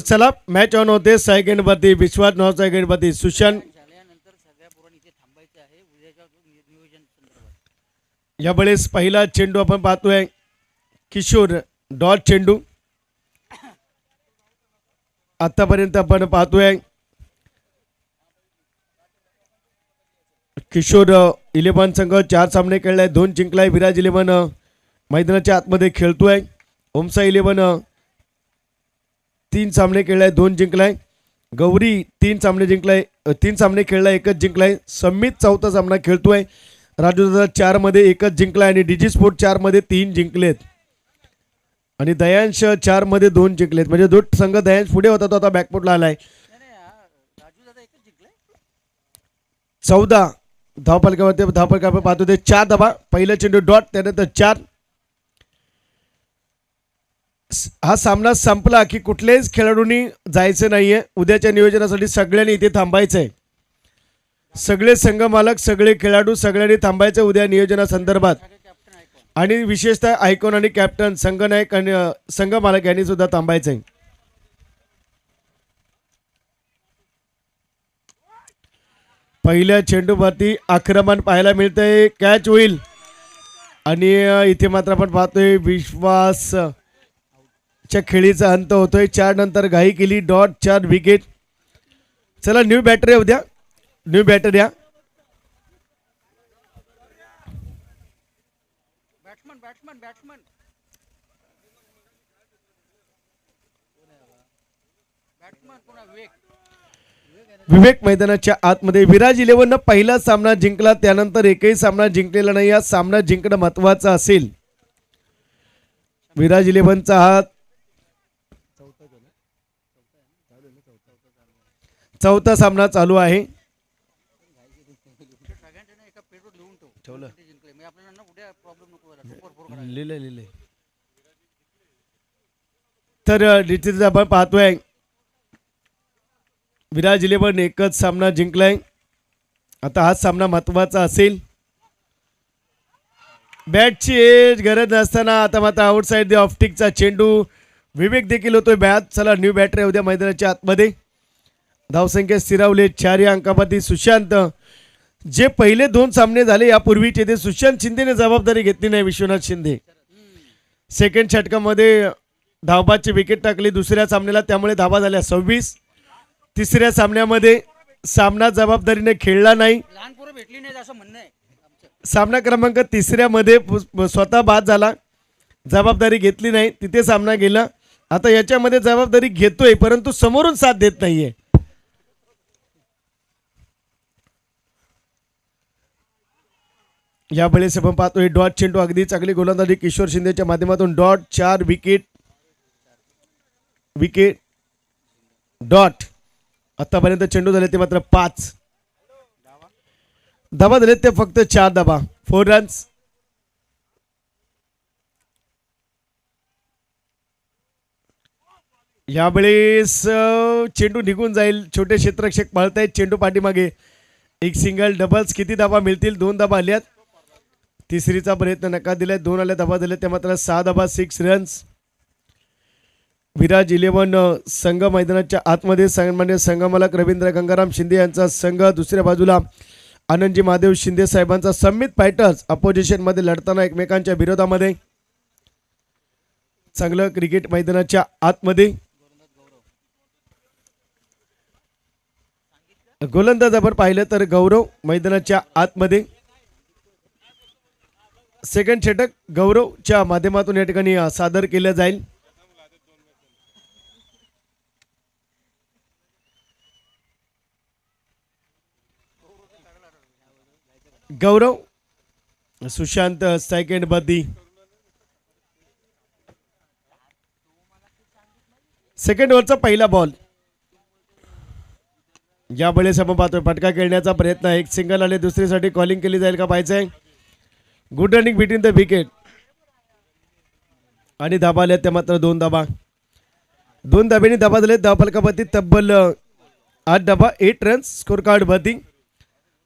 चला match on होते. Second वरती विश्वास नावाचा गणपती सुशांत यावेळेस पहिला चेंडू आपण पाहतोय किशोर डॉट चेंडू आतापर्यंत आपण पाहतोय किशोर 11 संघ 4 सामने खेळलाय 2 जिंकलाय. विराज 11 मैदानाच्या आतमध्ये खेळतोय. ओमसा 11 3 सामने खेळलाय 2 जिंकलाय. गौरी 3 सामने जिंकलाय 3 सामने खेळलाय 1च जिंकलाय. समित चौथा सामना खेळतोय. राजू दादा 4 मध्ये 1च जिंकलाय आणि डीजी स्पोर्ट 4 मध्ये 3 जिंकलेत आणि दयांश 4 मध्ये 2 जिंकलेत. म्हणजे दोन संघ दयांश पुढे होता तो आता बॅकफुटला आलाय. 14 धावफलकावरती धावफलकावर पाहतो ते 4 धावा. पहिला चेंडू डॉट त्यानंतर 4. हा सामना संपला की कुठल्याच खेळाडूंनी जायचं नाहीये. उद्याच्या नियोजनासाठी सगळ्यांनी इथे थांबायचंय. सगळे संघ मालक सगळे खेळाडू सगळ्यांनी थांबायचं उद्या नियोजनासंदर्भात आणि विशेषतः आयकॉन आणि कॅप्टन संघनायक आणि संघ मालक यांनी सुद्धा थांबायचंय. पहिल्या चेंडूवरती आक्रमण पाहायला मिळतंय. कॅच होईल आणि इथे मात्र आपण पाहतोय विश्वास च्या खेळीचा अंत होतोय. 4 नंतर घाई केली. Dot 4 wicket. चला न्यू बॅटर या उद्या. न्यू बॅटर या विवेक मैदानाच्या आतमध्ये. विराज 11 पहिला सामना जिंकला त्यानंतर एकही सामना जिंकलेला नाही. हा सामना जिंकणं महत्वाचं असेल. विराज 11चा हा चौथा सामना चालू आहे. तर निश्चितच आपण पाहतोय विराज 11 एकच सामना जिंकलाय. आता हा सामना महत्वाचा असेल. बॅटची एज गरज नसताना आता मात्र आउटसाइड द ऑफ्टिकचा चेंडू. विवेक देखील होतोय बॅट. चला न्यू बॅटर उद्या मैदानाच्या आतमध्ये. धावसंख्या स्थिरावले 4 या अंकापती. सुशांत जे पहिले 2 सामने झाले यापूर्वीचे ते सुशांत शिंदेने जबाबदारी घेतली नाही. विश्वनाथ शिंदे सेकंड षटकामध्ये धावबाची विकेट टाकली दुसऱ्या सामन्याला त्यामुळे धावा झाल्या 26. तिसऱ्या सामन्यामध्ये सामना जबाबदारीने खेळला नाही. सामना क्रमांक 3 मध्ये स्वतः बाद झाला. जबाबदारी घेतली नाही तिथे सामना गेला. आता याच्यामध्ये जबाबदारी घेतोय परंतु समोरून साथ देत नाहीये. यावेळेस आपण पाहतोय डॉट चेंडू अगदी चांगली गोलंदाजी किशोर शिंदेच्या माध्यमातून. Dot 4 wicket wicket dot. आतापर्यंत चेंडू झाले ते मात्र 5 धावा झाले ते फक्त 4 धावा 4 रन्स. यावेळेस चेंडू निघून जाईल. छोटे क्षेत्ररक्षक पळतायत चेंडू पाठीमागे. एक सिंगल डबल्स किती धावा मिळतील 2 धावा आल्यात. तिसरीचा प्रयत्न नकार दिलाय 2 आल्या धावा दिल्या त्या मात्र 6 धावा 6 रन्स. विराज 11 संघ मैदानाच्या आतमध्ये. सन्मान्य संघमालक रवींद्र गंगाराम शिंदे यांचा संघ. दुसऱ्या बाजूला आनंदजी महादेव शिंदे साहेबांचा समित फायटर्स अपोजिशन मध्ये लढताना एकमेकांच्या विरोधामध्ये. चांगलं क्रिकेट मैदानाच्या आतमध्ये. गोलंदाज आपण पाहिलं तर गौरव मैदानाच्या आतमध्ये. सेकंड षटक गौरवच्या माध्यमातून या ठिकाणी सादर केलं जाईल. गौरव सुशांत सेकंड बदी. सेकंड ओव्हरचा पहिला बॉल. यावेळेस आपण पाहतोय फटका खेळण्याचा प्रयत्न. एक सिंगल आले दुसरीसाठी कॉलिंग केली जाईल का पाहायचंय. Good running between the wicket आणि धाबा आल्या त्या मात्र 2 धाबा. 2 धाब्यांनी धाबा झाले. धावफलकावरती तब्बल 8 धाबा 8 रन्स स्कोर कार्ड वरती.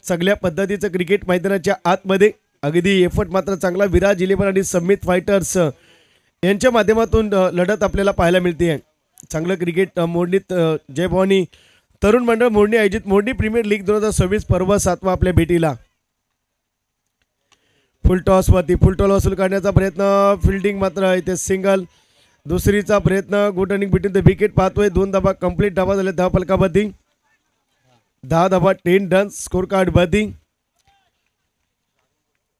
सगळ्या पद्धतीचं क्रिकेट मैदानाच्या आतमध्ये. अगदी एफर्ट मात्र चांगला. विराज 11 आणि समित फायटर्स यांच्या माध्यमातून लढत आपल्याला पाहायला मिळते आहे. चांगलं क्रिकेट मोडणीत जय भवानी तरुण मंडळ मोडणी आयोजित मोडणी प्रीमियर लीग 2026 पर्व 7वा आपल्या भेटीला. फुल टॉस वसूल करण्याचा प्रयत्न, फिल्डिंग मात्र इथे सिंगल. दुसरीचा प्रयत्न, good running between the wicket पाहतोय. 2 धाबा कंप्लीट, धाबा झाले 10 फलकाबद्दी, 10 धाबा 10 रन्स, स्कोर कार्ड बद्दी.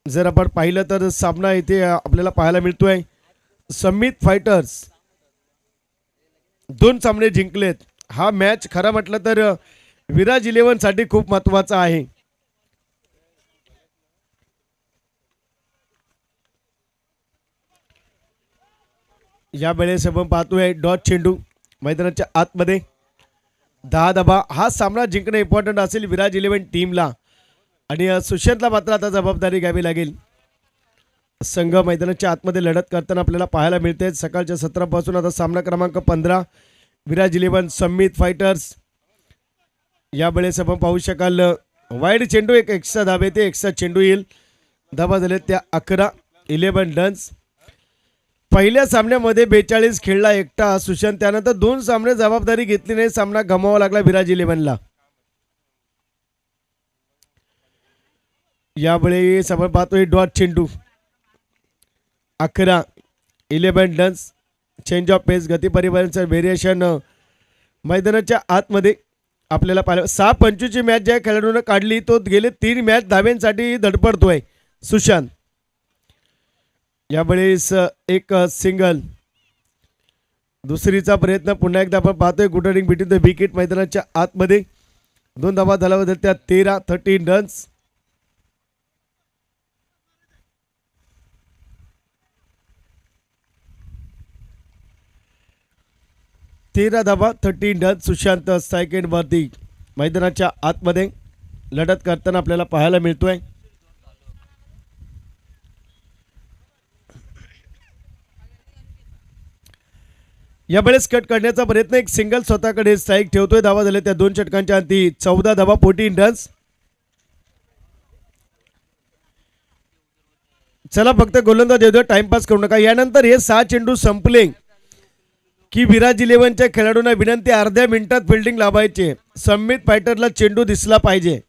जर आपण पाहिलं तर सामना इथे आपल्याला पाहायला मिळतोय. समित फायटर्स 2 सामने जिंकलेत. हा मॅच खरा म्हटलं तर विराज 11 साठी खूप महत्वाचा आहे. या वेळेस आपण पाहतोय डॉट चेंडू मैदानाच्या आतमध्ये, 10 धाबा. हा सामना जिंकणं इम्पॉर्टंट असेल विराज 11 टीमला आणि सुशांतला मात्र आता जबाबदारी घ्यावी लागेल. संघ मैदानाच्या आतमध्ये लढत करताना आपल्याला पाहायला मिळते. सकाळच्या 17 पासून आता सामना क्रमांक 15 विराज 11 समित फायटर्स. या वेळेस आपण पाहू शकाल वाईड चेंडू, एक एक्स्ट्रा धाबे, ते एक्स्ट्रा चेंडू येईल. धाबा झाले त्या 11, 11 रन्स. पहिल्या सामन्यामध्ये 42 खेळला एकटा सुशांत, त्यानंतर 2 सामने जबाबदारी घेतली नाही, सामना गमावा लागला विराज 11ला. यावेळी आपण पाहतोय डॉट चेंडू, 11, 11 रन्स. चेंज ऑफ पेस, गती परिवर्तनाचं व्हेरिएशन मैदानाच्या आतमध्ये आपल्याला पाहिलं. 6-25 ची मॅच ज्या खेळाडूने काढली तो गेले 3 मॅच धाब्यांसाठी धडपडतोय सुशांत. यावेळेस एक सिंगल. दुसरीचा प्रयत्न पुन्हा एकदा आपण पाहतोय. Good running between the wicket मैदानाच्या आतमध्ये, 2 धाबा झाला त्या 13 रन्स. धाबा 13 रन. सुशांत सेकंड वरती मैदानाच्या आतमध्ये लढत करताना आपल्याला पाहायला मिळतोय. यावेळेस कट करण्याचा प्रयत्न, एक सिंगल स्वतःकडे स्ट्राईक ठेवतोय. धावा झाले त्या 2 षटकांच्या अंती, 14 धाबा 14 रन्स. चला फक्त गोलंदाज देऊ, टाइमपास करू नका. यानंतर हे 6 चेंडू संपले की विराज 11च्या खेळाडूंना विनंती, अर्ध्या मिनिटात फिल्डिंग लावायचे. समित फायटरला चेंडू दिसला पाहिजे,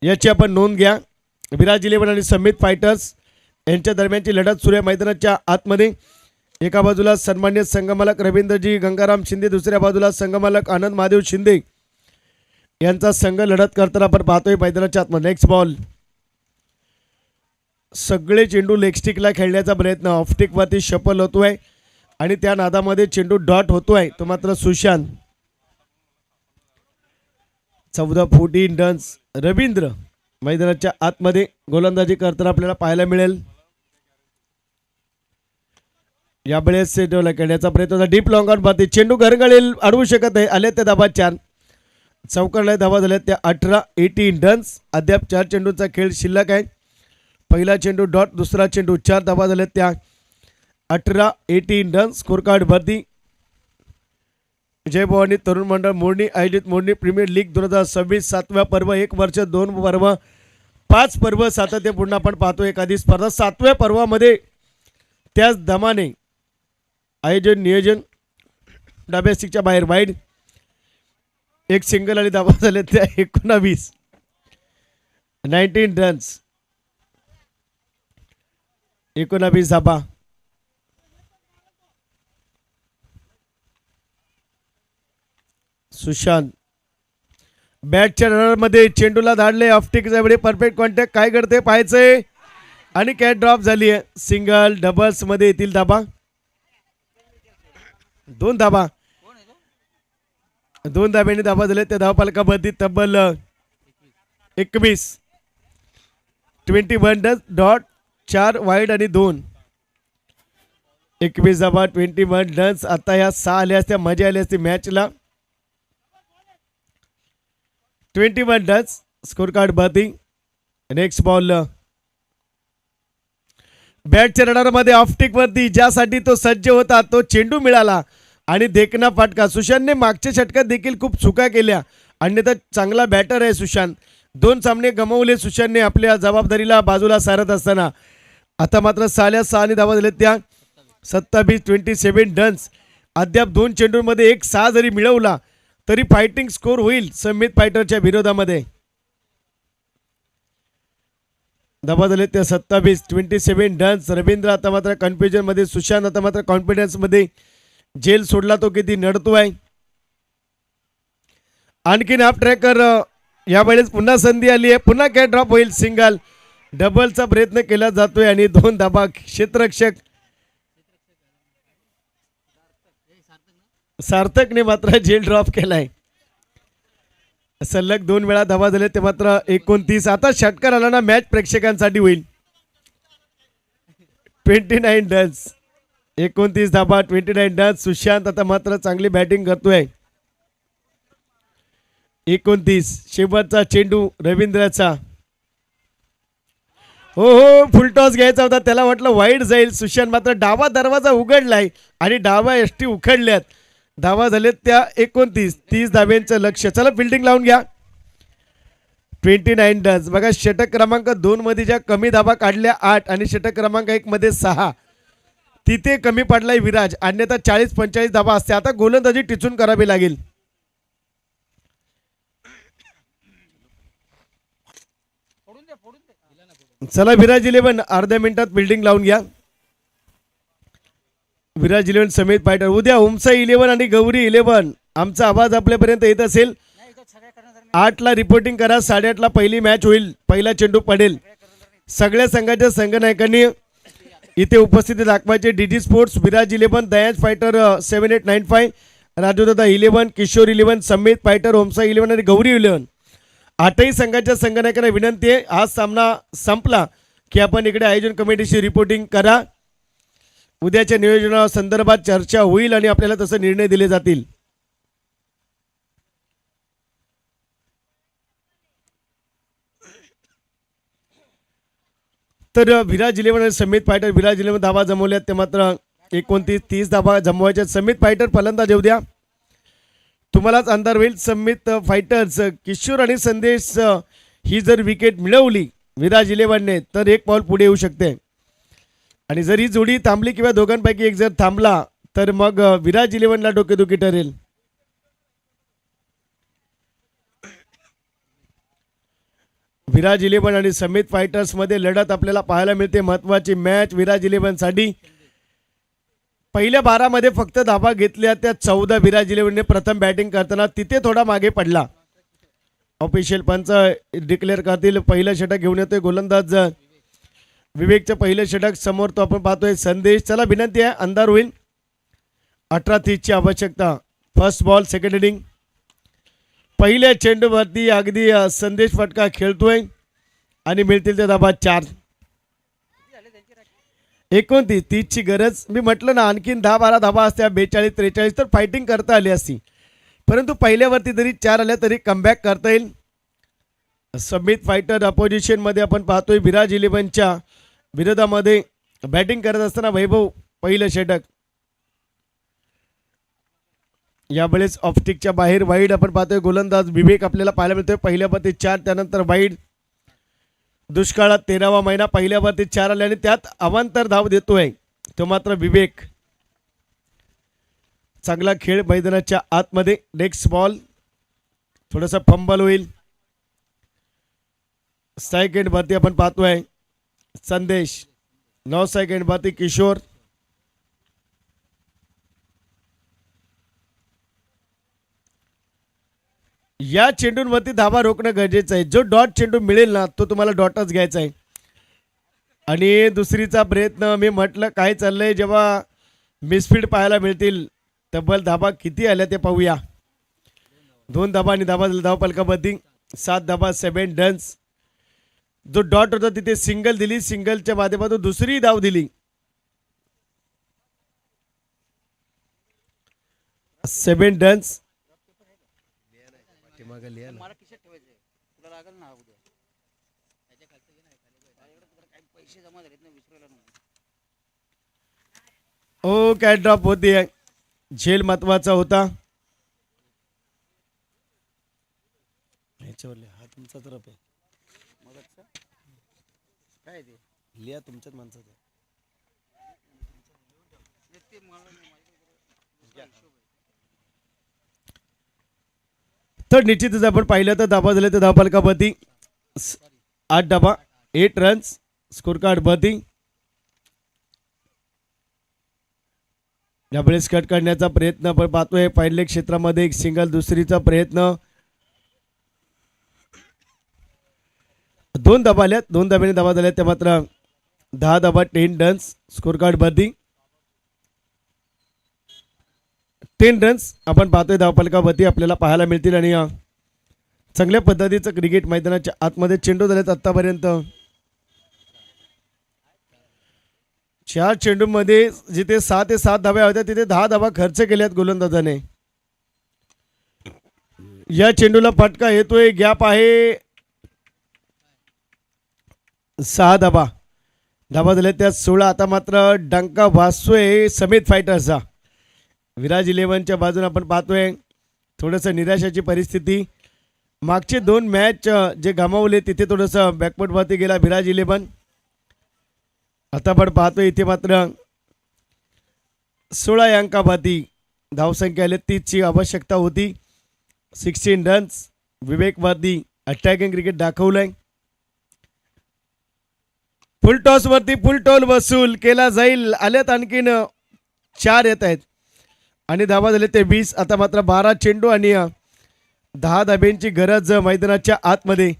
याची आपण नोंद घ्या. विराज 11 आणि समित फायटर्स यांच्या दरम्यानची लढत सुरू आहे मैदानाच्या आतमध्ये. एका बाजूला सन्मान्य संघमालक रवींद्रजी गंगाराम शिंदे, दुसऱ्या बाजूला संघमालक आनंद महादेव शिंदे यांचा संघ लढत करताना आपण पाहतोय मैदानाच्या आतमध्ये. नेक्स्ट बॉल, सगळे चेंडू लेगस्टिकला खेळण्याचा प्रयत्न, ऑफस्टिक वरती शफल होतोय आणि त्या नादामध्ये चेंडू डॉट होतोय तो मात्र सुशांत. 14 रन्स. रवींद्र मैदानाच्या आतमध्ये गोलंदाजी करताना आपल्याला पाहायला मिळेल. यावेळेस खेळण्याचा प्रयत्न होता. डीप लॉंग ऑन वरती चेंडू घरगळेल, अडवू शकत आहे. आले त्या धाबा 4, चौकारला धाबा झाल्या त्या 18 रन्स. अद्याप 4 चेंडूचा खेळ शिल्लक आहे. पहिला चेंडू डॉट, दुसरा चेंडू 4, धाबा झाल्या त्या 18 रन्स. स्कोर कार्ड वरती जय भवानी तरुण मंडळ मोडणी आयोजित मोडणी प्रीमियर लीग 2026 7व्या पर्व, 1 वर्ष 2 पर्व 5 पर्व सातत्यपूर्ण आपण पाहतो. एखादी स्पर्धा 7व्या पर्वामध्ये त्याच दमाने आयोजन नियोजन, डाब्या स्टिकच्या बाहेर वाईड, एक सिंगल आणि धाबा झाले त्या 19 रन्स. 19 धाबा. सुशांत बॅटच्या रनरमध्ये चेंडूला धाडले, ऑफटिकच्या वेळी परफेक्ट कॉन्टॅक्ट, काय करते पाहायचंय आणि कॅच ड्रॉप झाली आहे. सिंगल डबल्स मध्ये येतील धाबा, 2 धाबा, 2 धाब्यांनी धाबा झाले त्या धावफलकामध्ये तब्बल 21 डॉट 4 वाईड आणि 2 21 धाबा 21 रन्स. आता या 6 आल्या असत्या, मजा आली असती मॅचला. 21 runs. Score card batting. Next ball, बॅटच्या रडारमध्ये ऑफटिक वरती ज्यासाठी तो सज्ज होता तो चेंडू मिळाला आणि देखना फटका. सुशांतने मागच्या षटकात देखील खूप चुका केल्या, अन्यथा चांगला बॅटर आहे सुशांत. 2 सामने गमावले सुशांतने आपल्या जबाबदारीला बाजूला सारत असताना. आता मात्र 6 आणि धावा दिले त्या 27 रन्स. अद्याप 2 चेंडूंमध्ये 1-6 जरी मिळवला तरी फायटिंग स्कोर होईल समित फायटरच्या विरोधामध्ये. धावा झाले त्या 27 रन्स. रवींद्र आता मात्र कन्फ्युजन मध्ये, सुशांत आता मात्र कॉन्फिडन्स मध्ये. जेल सोडला तो किती नडतोय. आणखीन हाफ ट्रॅकर यावेळेस पुन्हा संधी आली आहे. पुन्हा काय ड्रॉप होईल. सिंगल डबलचा प्रयत्न केला जातोय आणि 2 धाबा. क्षेत्ररक्षक सार्थकने मात्र जेल ड्रॉप केलाय. सलग 2 वेळा धावा झाले ते मात्र 29. आता षटकार आला ना मॅच प्रेक्षकांसाठी होईल. 29 रन्स. 29 धाबा 29 रन्स. सुशांत आता मात्र चांगली बॅटिंग करतोय. 29. शेवटचा चेंडू रवींद्रचा. हो हो फुलटॉस घ्यायचा होता, त्याला वाटलं वाईड जाईल. सुशांत मात्र डावा दरवाजा उघडलाय आणि डावा यष्टी उखडल्यात. धावा झालेत त्या 29. 30 धाब्यांचं लक्ष. चला फिल्डिंग लावून घ्या. 29 रन्स. बघा षटक क्रमांक 2 मध्ये ज्या कमी धाबा काढल्या 8 आणि षटक क्रमांक 1 मध्ये 6, तिथे कमी पडलाय विराज. अन्यथा 40-45 धाबा असते. आता गोलंदाजी टिचून करावी लागेल. चला विराज 11 अर्ध्या मिनिटात बिल्डिंग लावून घ्या. विराज 11 समित फायटर. उद्या उमसा 11 आणि गौरी 11. आमचा आवाज आपल्यापर्यंत येत असेल 8ला रिपोर्टिंग करा. 8:30ला पहिली मॅच होईल. पहिला चेंडू पडेल. सगळ्या संघाच्या संघनायकांनी इथे उपस्थिती दाखवायचे. डीडी स्पोर्ट्स विराज 11, दयाज फायटर 7895, राजूदादा 11, किशोर 11, समित फायटर, ओमसा 11 आणि गौरी 11. 8ही संघाच्या संघनायकांना विनंती आहे, हा सामना संपला की आपण इकडे आयोजन कमिटीशी रिपोर्टिंग करा. उद्याच्या नियोजना संदर्भात चर्चा होईल आणि आपल्याला तसे निर्णय दिले जातील. तर विराज 11 आणि समित फायटर. विराज 11 धावा जमवल्यात ते मात्र 29-30 धावा जमवायच्या. समित फायटर फलंदाज येऊ द्या, तुम्हालाच अंधार होईल. समित फायटर्स किशोर आणि संदेश ही जर विकेट मिळवली विराज 11ने तर एक पाऊल पुढे येऊ शकते. आणि जर ही जोडी थांबली किंवा दोघांपैकी एक जर थांबला तर मग विराज 11ला डोकेदुखी ठरेल. विराज 11 आणि समित फायटर्स मध्ये लढत आपल्याला पाहायला मिळते. महत्वाची मॅच विराज 11 साठी. पहिल्या 12 मध्ये फक्त धाबा घेतल्या त्या 14 विराज 11ने प्रथम बॅटिंग करताना तिथे थोडा मागे पडला. ऑफिशियल पंच डिक्लेअर करतील. पहिलं षटक घेऊन येतोय गोलंदाज विवेकचं पहिलं षटक. समोर तो आपण पाहतोय संदेश. चला विनंती आहे, अंधार होईल. 18-30ची आवश्यकता. First ball second inning. पहिल्या चेंडूवरती अगदी संदेश फटका खेळतोय आणि मिळतील ते धाबा 4. 29-30ची गरज. मी म्हटलं ना आणखीन 10-12 धाबा असत्या 42-43 तर फायटिंग करता आली असती, परंतु पहिल्यावरती जरी 4 आल्या तरी कमबॅक करता येईल. समित फायटर अपोजिशन मध्ये आपण पाहतोय विराज 11च्या विरोधामध्ये बॅटिंग करत असताना वैभव पहिलं षटक. यावेळेस ऑफस्टिकच्या बाहेर वाईड आपण पाहतोय गोलंदाज विवेक आपल्याला पाहायला मिळतोय. पहिल्यावरती 4 त्यानंतर वाईड. दुष्काळात 13वा महिना. पहिल्यावरती 4 आले आणि त्यात अवांतर धाव देतोय तो मात्र विवेक. चांगला खेळ मैदानाच्या आतमध्ये. नेक्स्ट बॉल थोडासा फंबल होईल. सेकंड वरती आपण पाहतोय संदेश. 9 सेकंड वरती किशोर. या चेंडूंवरती धावा रोखणं गरजेचं आहे. जो डॉट चेंडू मिळेल ना तो तुम्हाला डॉटच घ्यायचा आहे. आणि दुसरीचा प्रयत्न. मी म्हटलं काय चाललंय, जेव्हा मिसफील्ड पाहायला मिळतील तब्बल धाबा किती आल्या ते पाहूया. 2 धाबा आणि धाव फलकावरती 7 धाबा 7 रन्स. जो डॉट होता तिथे सिंगल दिली. सिंगलच्या माध्यमातून दुसरी धाव दिली. 7 रन्स. ओ काय ड्रॉप होती. झेल महत्वाचा होता. हा तुमचा ड्रॉप आहे. काय ते लिया तुमच्याच माणसाचं. तर निश्चितच आपण पाहिलं तर धाबा झाले तर धावफलकावरती 8 धाबा 8 रन्स स्कोर कार्ड वरती यावेळेस कट करण्याचा प्रयत्न आपण पाहतोय पहिल्या क्षेत्रामध्ये एक सिंगल दुसरीचा प्रयत्न 2 धाबा आल्यात 2 धाब्याने धाबा झाल्यात त्या मात्र 10 धाबा 10 रन्स स्कोर कार्ड वरती 10 रन्स आपण पाहतोय धावफलकावरती आपल्याला पाहायला मिळतील आणि चांगल्या पद्धतीचं क्रिकेट मैदानाच्या आतमध्ये चेंडू झालेत आतापर्यंत 4 चेंडूमध्ये जिथे 6 ते 7 धाब्या होत्या तिथे 10 धाबा खर्च केल्यात गोलंदाजाने या चेंडूला फटका येतोय गॅप आहे 6 धाबा धाबा झाले त्या 16 आता मात्र डंका वाजतोय समित फायटर्सचा विराज 11च्या बाजूने आपण पाहतोय थोडंसं निराशाची परिस्थिती मागचे 2 मॅच जे गमावले तिथे थोडंसं बॅकवर्डवरती गेला विराज 11 आता आपण पाहतोय इथे मात्र 16 या अंकापाती धावसंख्या आली 30 ची आवश्यकता होती 16 रन्स विवेक वरती अटॅकिंग क्रिकेट दाखवलंय फुल टॉस वरती फुल टॉल वसूल केला जाईल आल्यात आणखीन 4 येत आहेत आणि धाबा झाले ते 20 आता मात्र 12 चेंडू आणि 10 धाब्यांची गरज मैदानाच्या आतमध्ये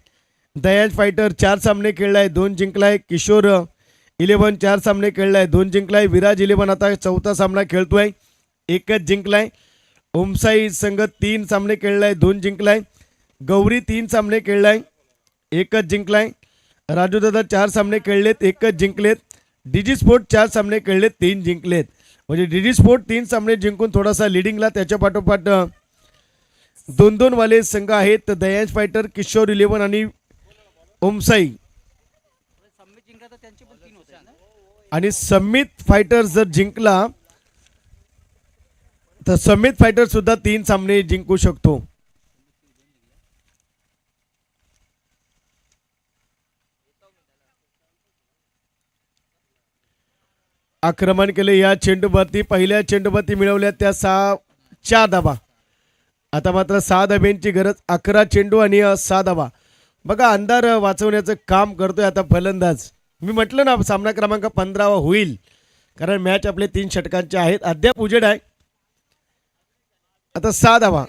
दयाज फायटर 4 सामने खेळलाय 2 जिंकलाय किशोर 11 4 सामने खेळलाय 2 जिंकलाय विराज 11 आता 4था सामना खेळतोय 1च जिंकलाय ओमसाई संघ 3 सामने खेळलाय 2 जिंकलाय गौरी 3 सामने खेळलाय 1च जिंकलाय राजू दादा 4 सामने खेळलेत 1च जिंकलेत डीजी स्पोर्ट 4 सामने खेळलेत 3 जिंकलेत म्हणजे डीडी स्पोर्ट 3 सामने जिंकून थोडासा लिडिंगला त्याच्या पाठोपाठ 2-2 वाले संघ आहेत दयाज फायटर किशोर 11 आणि ओमसाई आणि समित फायटर जर जिंकला तर समित फायटर सुद्धा 3 सामने जिंकू शकतो आक्रमण केले या चेंडूवरती पहिल्या चेंडूवरती मिळवल्या त्या 4 धाबा आता मात्र 6 धाब्यांची गरज 11 चेंडू आणि 6 धाबा बघा अंधार वाचवण्याचं काम करतोय आता फलंदाज मी म्हटलं ना सामना क्रमांक 15 होईल कारण मॅच आपले 3 षटकांचे आहेत अद्याप उजेड आहे आता 6 धाबा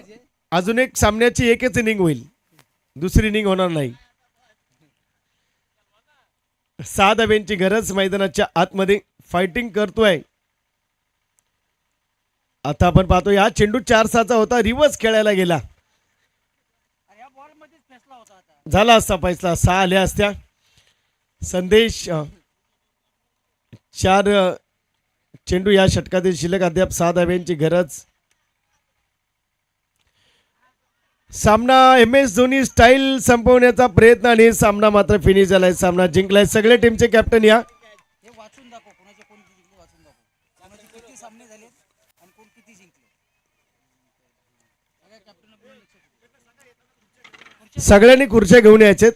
अजून एक सामन्याची एकच इनिंग होईल दुसरी इनिंग होणार नाही 6 धाब्यांची गरज मैदानाच्या आतमध्ये फायटिंग करतोय आता आपण पाहतो हा चेंडू 4-6चा होता रिव्हर्स खेळायला गेला झाला असता फैसला 6 आल्या असत्या संदेश 4 चेंडू या षटकातील शिल्लक अद्याप 6 धाब्यांची गरज सामना MS धोनी स्टाईल संपवण्याचा प्रयत्न आणि सामना मात्र फिनिश झालाय सामना जिंकलाय सगळे टीमचे कॅप्टन या सगळ्यांनी खुर्च्या घेऊन यायचेत